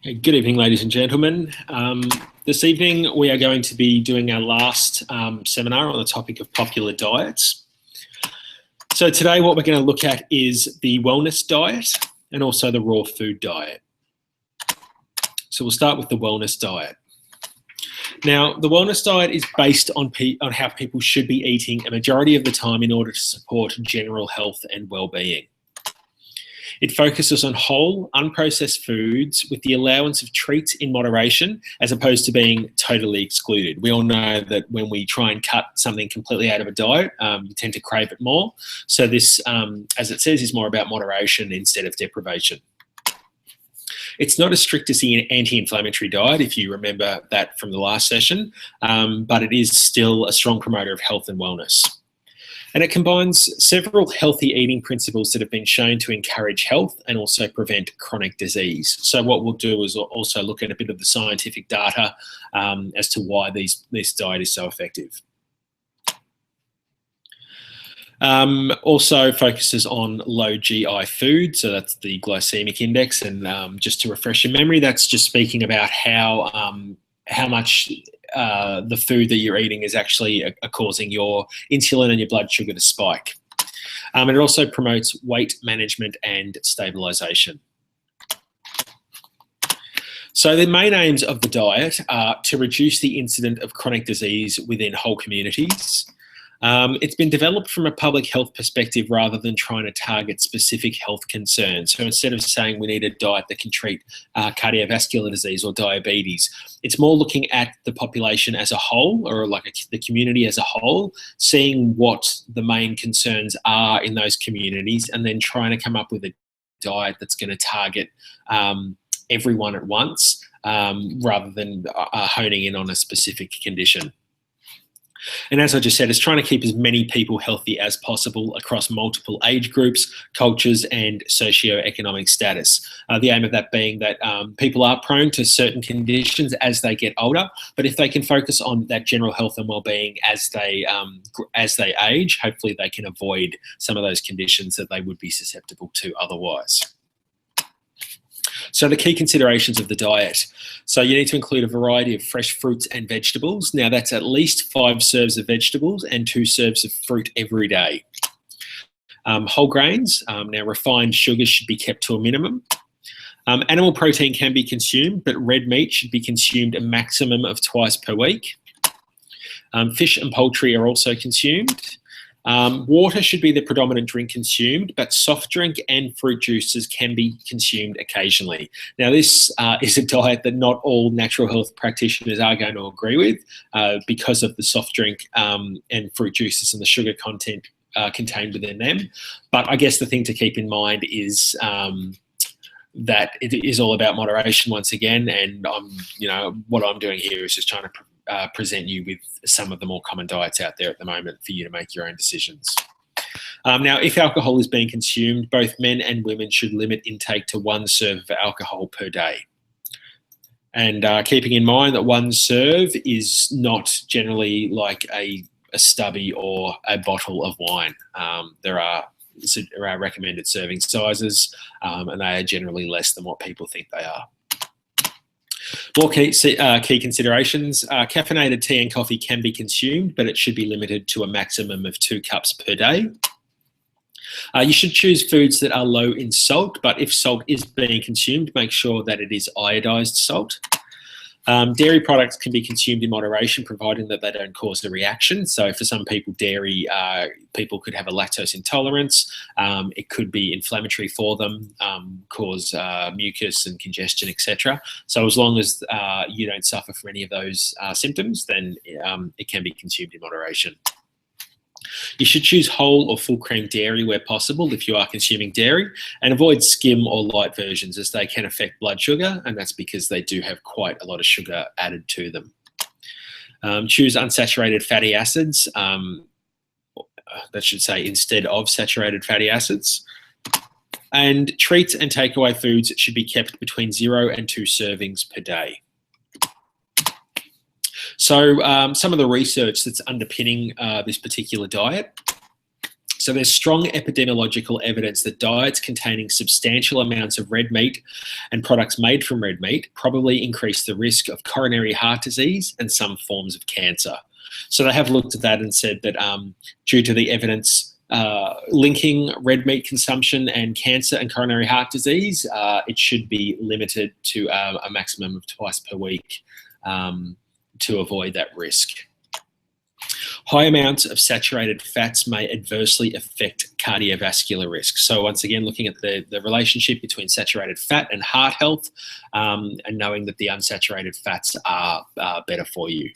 Good evening, ladies and gentlemen. This evening we are going to be doing our last seminar on the topic of popular diets. So today what we're going to look at is the wellness diet and also the raw food diet. So we'll start with the wellness diet. Now, the wellness diet is based on how people should be eating a majority of the time in order to support general health and well-being. It focuses on whole, unprocessed foods with the allowance of treats in moderation, as opposed to being totally excluded. We all know that when we try and cut something completely out of a diet, you tend to crave it more. So this, as it says, is more about moderation instead of deprivation. It's not as strict as the anti-inflammatory diet, if you remember that from the last session, but it is still a strong promoter of health and wellness. And it combines several healthy eating principles that have been shown to encourage health and also prevent chronic disease. So what we'll do is also look at a bit of the scientific data as to why this diet is so effective. Also focuses on low GI food, so that's the glycemic index. And just to refresh your memory, that's just speaking about how much the food that you're eating is actually causing your insulin and your blood sugar to spike. And it also promotes weight management and stabilization. So the main aims of the diet are to reduce the incidence of chronic disease within whole communities. It's been developed from a public health perspective rather than trying to target specific health concerns. So instead of saying we need a diet that can treat cardiovascular disease or diabetes, it's more looking at the population as a whole, or like the community as a whole, seeing what the main concerns are in those communities and then trying to come up with a diet that's going to target everyone at once rather than honing in on a specific condition. And as I just said, it's trying to keep as many people healthy as possible across multiple age groups, cultures, and socio-economic status. The aim of that being that people are prone to certain conditions as they get older, but if they can focus on that general health and well-being as they age, hopefully they can avoid some of those conditions that they would be susceptible to otherwise. So the key considerations of the diet. So you need to include a variety of fresh fruits and vegetables. Now that's at least 5 serves of vegetables and 2 serves of fruit every day. Whole grains. Now refined sugars should be kept to a minimum. Animal protein can be consumed, but red meat should be consumed a maximum of twice per week. Fish and poultry are also consumed. Water should be the predominant drink consumed, but soft drink and fruit juices can be consumed occasionally. Now, this is a diet that not all natural health practitioners are going to agree with because of the soft drink and fruit juices and the sugar content contained within them. But I guess the thing to keep in mind is that it is all about moderation once again, and what I'm doing here is just trying to present you with some of the more common diets out there at the moment for you to make your own decisions. Now, if alcohol is being consumed, both men and women should limit intake to 1 serve of alcohol per day. And keeping in mind that 1 serve is not generally like a stubby or a bottle of wine. There are recommended serving sizes, and they are generally less than what people think they are. More key considerations. Caffeinated tea and coffee can be consumed, but it should be limited to a maximum of 2 cups per day. You should choose foods that are low in salt, but if salt is being consumed, make sure that it is iodized salt. Dairy products can be consumed in moderation, providing that they don't cause a reaction. So for some people, dairy, people could have a lactose intolerance. It could be inflammatory for them, cause mucus and congestion, etc. So as long as you don't suffer from any of those symptoms, then it can be consumed in moderation. You should choose whole or full cream dairy where possible if you are consuming dairy, and avoid skim or light versions as they can affect blood sugar, and that's because they do have quite a lot of sugar added to them. Choose unsaturated fatty acids, that should say instead of saturated fatty acids. And treats and takeaway foods should be kept between 0 and 2 servings per day. So some of the research that's underpinning this particular diet. So there's strong epidemiological evidence that diets containing substantial amounts of red meat and products made from red meat probably increase the risk of coronary heart disease and some forms of cancer. So they have looked at that and said that due to the evidence linking red meat consumption and cancer and coronary heart disease, it should be limited to a maximum of twice per week to avoid that risk. High amounts of saturated fats may adversely affect cardiovascular risk. So once again, looking at the relationship between saturated fat and heart health, and knowing that the unsaturated fats are better for you.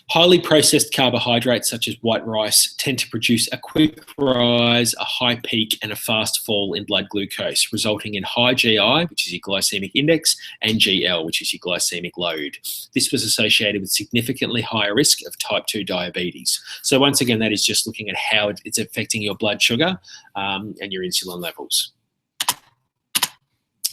Highly processed carbohydrates such as white rice tend to produce a quick rise, a high peak, and a fast fall in blood glucose, resulting in high GI, which is your glycemic index, and GL, which is your glycemic load. This was associated with significantly higher risk of type 2 diabetes. So once again, that is just looking at how it's affecting your blood sugar and your insulin levels.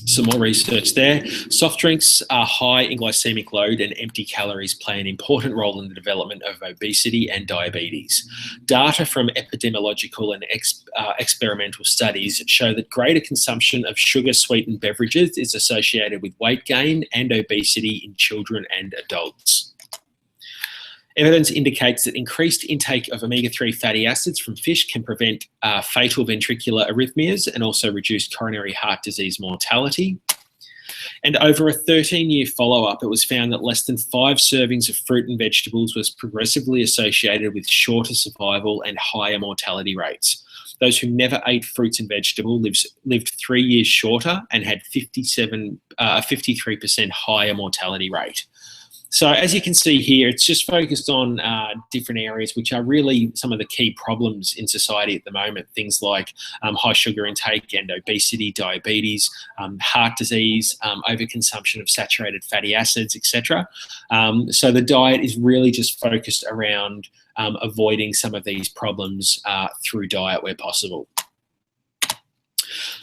Some more research there. Soft drinks are high in glycemic load and empty calories play an important role in the development of obesity and diabetes. Data from epidemiological and experimental studies show that greater consumption of sugar-sweetened beverages is associated with weight gain and obesity in children and adults. Evidence indicates that increased intake of omega-3 fatty acids from fish can prevent fatal ventricular arrhythmias and also reduce coronary heart disease mortality. And over a 13-year follow-up, it was found that less than 5 servings of fruit and vegetables was progressively associated with shorter survival and higher mortality rates. Those who never ate fruits and vegetables lived 3 years shorter and had 53% higher mortality rate. So as you can see here, it's just focused on different areas which are really some of the key problems in society at the moment. Things like high sugar intake and obesity, diabetes, heart disease, overconsumption of saturated fatty acids, etc. So the diet is really just focused around avoiding some of these problems through diet where possible.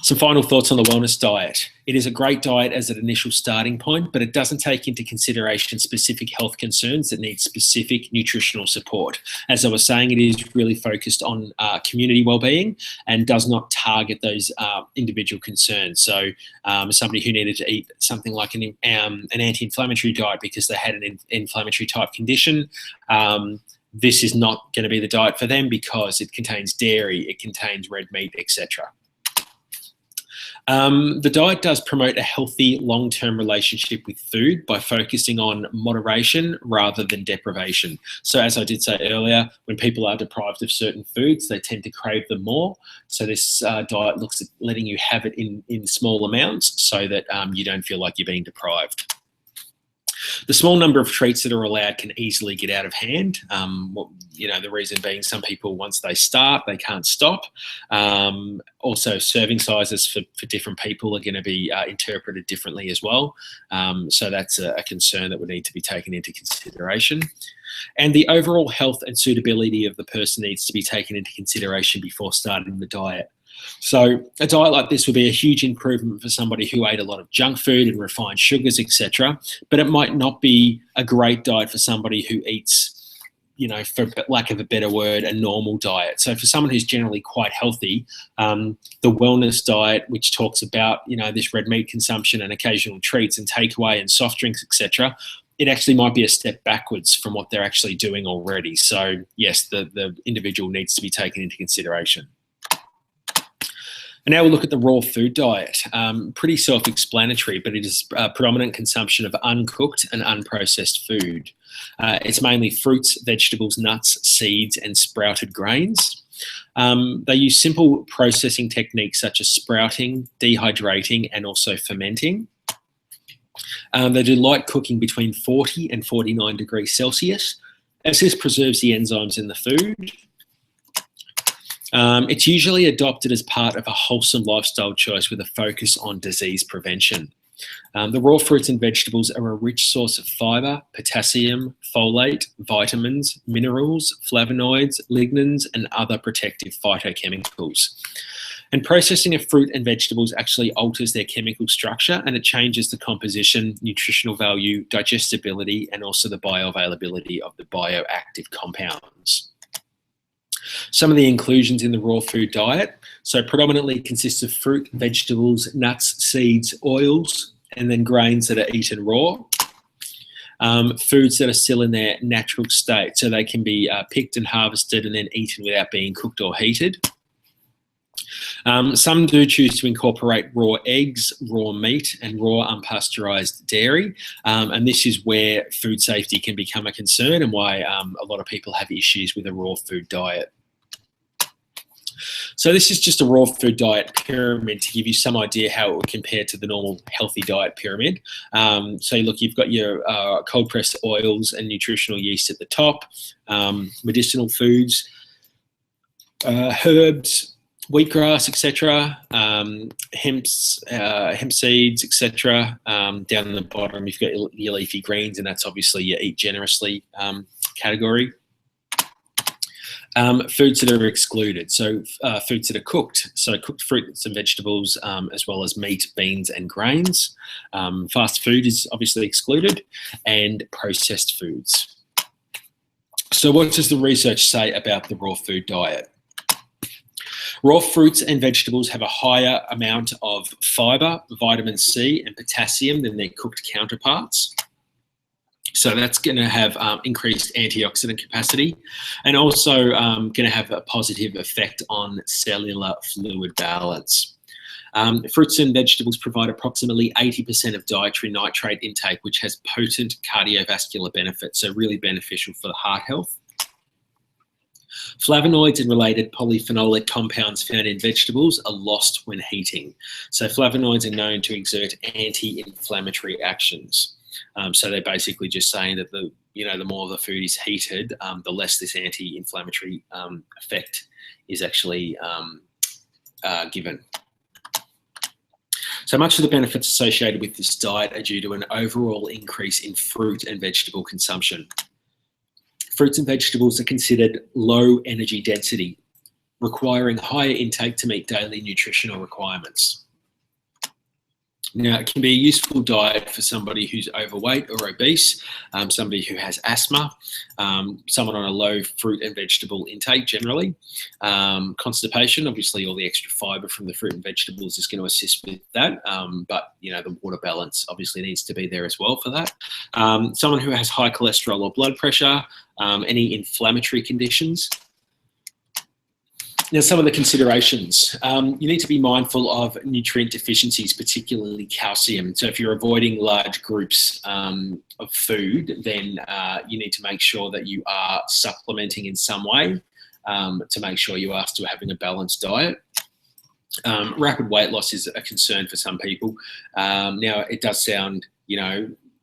Some final thoughts on the wellness diet. It is a great diet as an initial starting point, but it doesn't take into consideration specific health concerns that need specific nutritional support. As I was saying, it is really focused on community wellbeing and does not target those individual concerns. So somebody who needed to eat something like an anti-inflammatory diet because they had an inflammatory type condition, this is not going to be the diet for them because it contains dairy, it contains red meat, etc. The diet does promote a healthy long-term relationship with food by focusing on moderation rather than deprivation. So as I did say earlier, when people are deprived of certain foods, they tend to crave them more. So this diet looks at letting you have it in small amounts so that you don't feel like you're being deprived. The small number of treats that are allowed can easily get out of hand. The reason being some people, once they start, they can't stop. Also, serving sizes for different people are going to be interpreted differently as well. So that's a concern that would need to be taken into consideration. And the overall health and suitability of the person needs to be taken into consideration before starting the diet. So a diet like this would be a huge improvement for somebody who ate a lot of junk food and refined sugars, etc. But it might not be a great diet for somebody who eats, for lack of a better word, a normal diet. So for someone who's generally quite healthy, the wellness diet, which talks about, this red meat consumption and occasional treats and takeaway and soft drinks, etc., it actually might be a step backwards from what they're actually doing already. So yes, the individual needs to be taken into consideration. And now we'll look at the raw food diet. Pretty self-explanatory, but it is predominant consumption of uncooked and unprocessed food. It's mainly fruits, vegetables, nuts, seeds, and sprouted grains. They use simple processing techniques such as sprouting, dehydrating, and also fermenting. They do light cooking between 40 and 49 degrees Celsius, as this preserves the enzymes in the food. It's usually adopted as part of a wholesome lifestyle choice with a focus on disease prevention. The raw fruits and vegetables are a rich source of fibre, potassium, folate, vitamins, minerals, flavonoids, lignans, and other protective phytochemicals. And processing of fruit and vegetables actually alters their chemical structure, and it changes the composition, nutritional value, digestibility, and also the bioavailability of the bioactive compounds. Some of the inclusions in the raw food diet, so predominantly consists of fruit, vegetables, nuts, seeds, oils, and then grains that are eaten raw. Foods that are still in their natural state, so they can be picked and harvested and then eaten without being cooked or heated. Some do choose to incorporate raw eggs, raw meat, and raw unpasteurized dairy. And this is where food safety can become a concern and why a lot of people have issues with a raw food diet. So this is just a raw food diet pyramid to give you some idea how it would compare to the normal healthy diet pyramid. So look, you've got your cold pressed oils and nutritional yeast at the top, medicinal foods, herbs, wheatgrass, etc., hemp seeds, etc. Down the bottom, you've got your leafy greens, and that's obviously your eat generously category. Foods that are excluded, so foods that are cooked, so cooked fruits and vegetables, as well as meat, beans, and grains. Fast food is obviously excluded, and processed foods. So what does the research say about the raw food diet? Raw fruits and vegetables have a higher amount of fibre, vitamin C, and potassium than their cooked counterparts. So that's going to have increased antioxidant capacity, and also going to have a positive effect on cellular fluid balance. Fruits and vegetables provide approximately 80% of dietary nitrate intake, which has potent cardiovascular benefits, so really beneficial for the heart health. Flavonoids and related polyphenolic compounds found in vegetables are lost when heating. So flavonoids are known to exert anti-inflammatory actions. So they're basically just saying that the more the food is heated, the less this anti-inflammatory effect is actually given. So much of the benefits associated with this diet are due to an overall increase in fruit and vegetable consumption. Fruits and vegetables are considered low energy density, requiring higher intake to meet daily nutritional requirements. Now, it can be a useful diet for somebody who's overweight or obese, somebody who has asthma, someone on a low fruit and vegetable intake generally. Constipation, obviously all the extra fibre from the fruit and vegetables is going to assist with that, but the water balance obviously needs to be there as well for that. Someone who has high cholesterol or blood pressure, any inflammatory conditions. Now, some of the considerations. You need to be mindful of nutrient deficiencies, particularly calcium. So if you're avoiding large groups of food, then you need to make sure that you are supplementing in some way to make sure you are still having a balanced diet. Rapid weight loss is a concern for some people. Now, it does sound,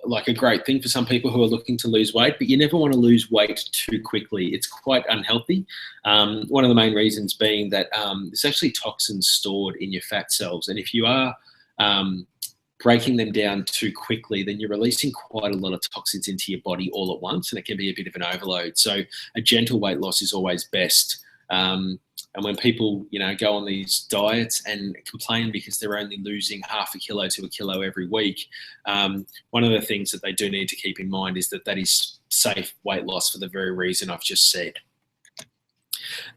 like a great thing for some people who are looking to lose weight, but you never want to lose weight too quickly. It's quite unhealthy. One of the main reasons being that there's actually toxins stored in your fat cells. And if you are breaking them down too quickly, then you're releasing quite a lot of toxins into your body all at once, and it can be a bit of an overload. So a gentle weight loss is always best. And when people, go on these diets and complain because they're only losing half a kilo to a kilo every week, one of the things that they do need to keep in mind is that that is safe weight loss for the very reason I've just said.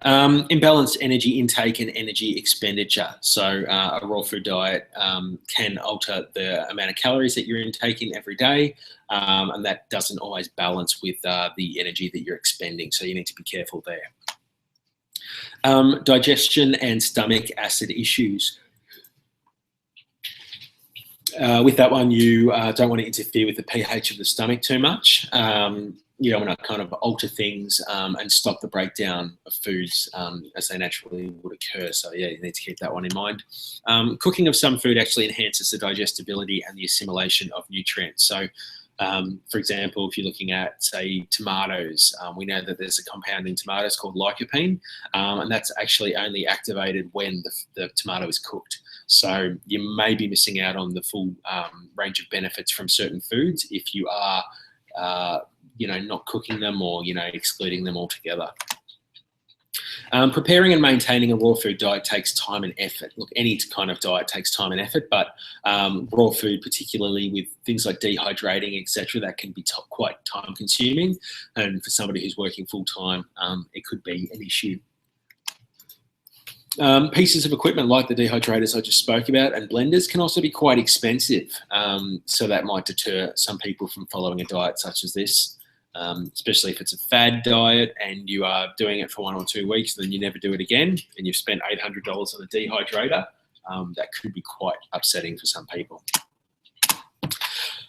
Imbalanced energy intake and energy expenditure. So a raw food diet can alter the amount of calories that you're intaking every day, and that doesn't always balance with the energy that you're expending. So you need to be careful there. Digestion and stomach acid issues. With that one, you don't want to interfere with the pH of the stomach too much. You don't want to kind of alter things and stop the breakdown of foods as they naturally would occur. So yeah, you need to keep that one in mind. Cooking of some food actually enhances the digestibility and the assimilation of nutrients. So for example, if you're looking at, say, tomatoes, we know that there's a compound in tomatoes called lycopene, and that's actually only activated when the tomato is cooked. So you may be missing out on the full range of benefits from certain foods if you are, not cooking them or, excluding them altogether. Preparing and maintaining a raw food diet takes time and effort. Look, any kind of diet takes time and effort, but raw food, particularly with things like dehydrating, etc., that can be quite time consuming. And for somebody who's working full time, it could be an issue. Pieces of equipment like the dehydrators I just spoke about and blenders can also be quite expensive. So that might deter some people from following a diet such as this, especially if it's a fad diet and you are doing it for 1 or 2 weeks and then you never do it again and you've spent $800 on a dehydrator. That could be quite upsetting for some people.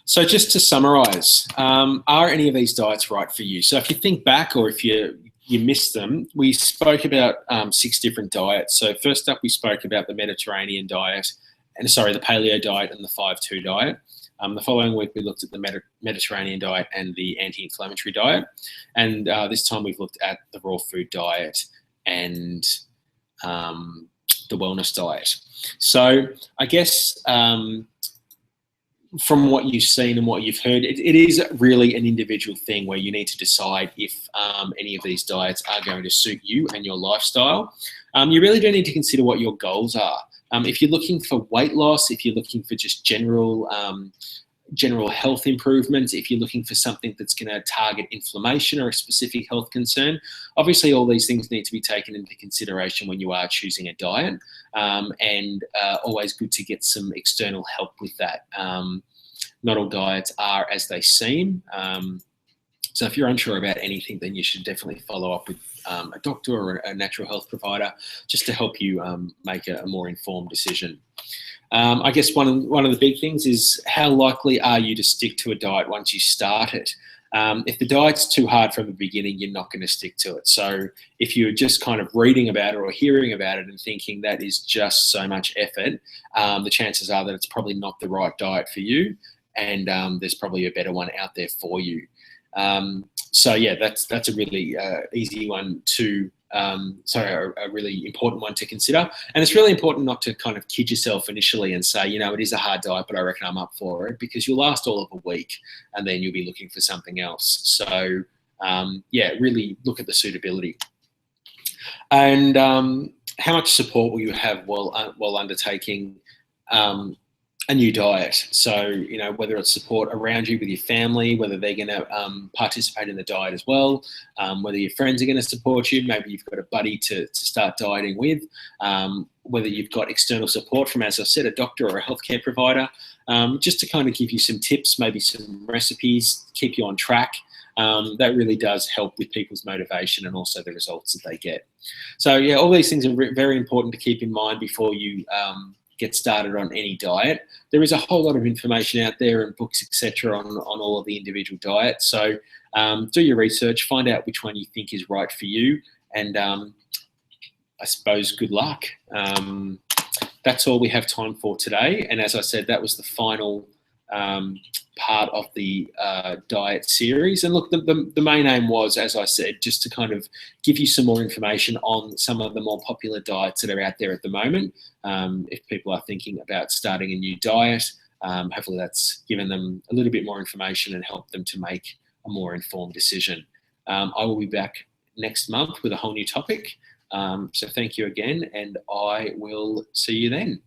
So just to summarise, are any of these diets right for you? So if you think back, or if you missed them, we spoke about 6 different diets. So first up, we spoke about the Mediterranean diet, the paleo diet and the 5-2 diet. The following week, we looked at the Mediterranean diet and the anti-inflammatory diet. And this time we've looked at the raw food diet and the wellness diet. So I guess from what you've seen and what you've heard, it is really an individual thing where you need to decide if any of these diets are going to suit you and your lifestyle. You really do need to consider what your goals are. If you're looking for weight loss, if you're looking for just general health improvements, if you're looking for something that's going to target inflammation or a specific health concern, obviously all these things need to be taken into consideration when you are choosing a diet, and always good to get some external help with that. Not all diets are as they seem. So if you're unsure about anything, then you should definitely follow up with a doctor or a natural health provider just to help you make a more informed decision. I guess one of the big things is how likely are you to stick to a diet once you start it? If the diet's too hard from the beginning, you're not going to stick to it. So if you're just kind of reading about it or hearing about it and thinking that is just so much effort, the chances are that it's probably not the right diet for you, and there's probably a better one out there for you. So yeah, that's a really easy one to, a really important one to consider. And it's really important not to kind of kid yourself initially and say, it is a hard diet, but I reckon I'm up for it, because you'll last all of a week and then you'll be looking for something else. So yeah, really look at the suitability. And how much support will you have while undertaking a new diet? So, whether it's support around you with your family, whether they're going to participate in the diet as well, whether your friends are going to support you, maybe you've got a buddy to start dieting with, whether you've got external support from, as I said, a doctor or a healthcare provider, just to kind of give you some tips, maybe some recipes, keep you on track. That really does help with people's motivation and also the results that they get. So yeah, all these things are very important to keep in mind before you get started on any diet. There is a whole lot of information out there and books, etc., on all of the individual diets. So do your research, find out which one you think is right for you, and I suppose good luck. That's all we have time for today. And as I said, that was the final part of the diet series. And look, the main aim was, as I said, just to kind of give you some more information on some of the more popular diets that are out there at the moment. If people are thinking about starting a new diet, hopefully that's given them a little bit more information and helped them to make a more informed decision. I will be back next month with a whole new topic. So thank you again, and I will see you then.